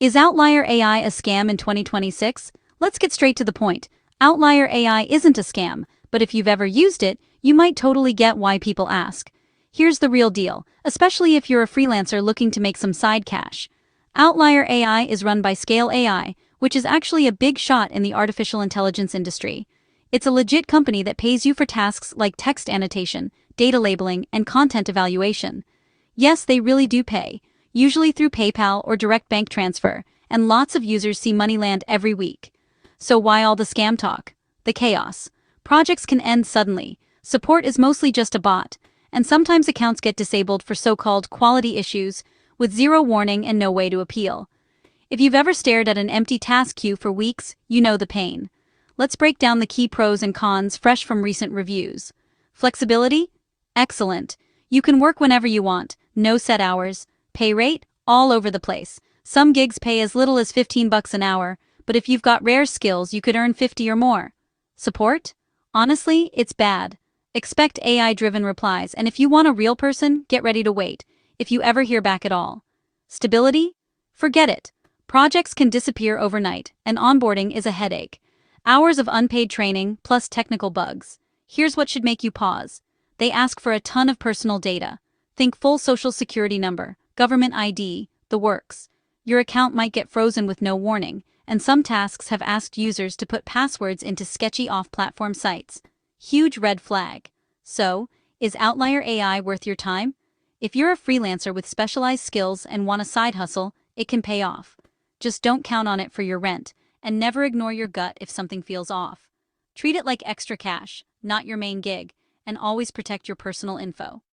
Is Outlier AI a scam in 2026? Let's get straight to the point. Outlier AI isn't a scam, but if you've ever used it, you might totally get why people ask. Here's the real deal, especially if you're a freelancer looking to make some side cash. Outlier AI is run by Scale AI, which is actually a big shot in the artificial intelligence industry. It's a legit company that pays you for tasks like text annotation, data labeling, and content evaluation. Yes, they really do pay, usually through PayPal or direct bank transfer, and lots of users see money land every week. So why all the scam talk? The chaos. Projects can end suddenly, support is mostly just a bot, and sometimes accounts get disabled for so-called quality issues, with zero warning and no way to appeal. If you've ever stared at an empty task queue for weeks, you know the pain. Let's break down the key pros and cons fresh from recent reviews. Flexibility? Excellent. You can work whenever you want, no set hours. Pay rate? All over the place. Some gigs pay as little as $15 an hour, but if you've got rare skills, you could earn 50 or more. Support? Honestly, it's bad. Expect AI-driven replies, and if you want a real person, get ready to wait, if you ever hear back at all. Stability? Forget it. Projects can disappear overnight, and onboarding is a headache. Hours of unpaid training, plus technical bugs. Here's what should make you pause. They ask for a ton of personal data. Think full social security number, government ID, the works. Your account might get frozen with no warning, and some tasks have asked users to put passwords into sketchy off-platform sites. Huge red flag. So, is Outlier AI worth your time? If you're a freelancer with specialized skills and want a side hustle, it can pay off. Just don't count on it for your rent, and never ignore your gut if something feels off. Treat it like extra cash, not your main gig, and always protect your personal info.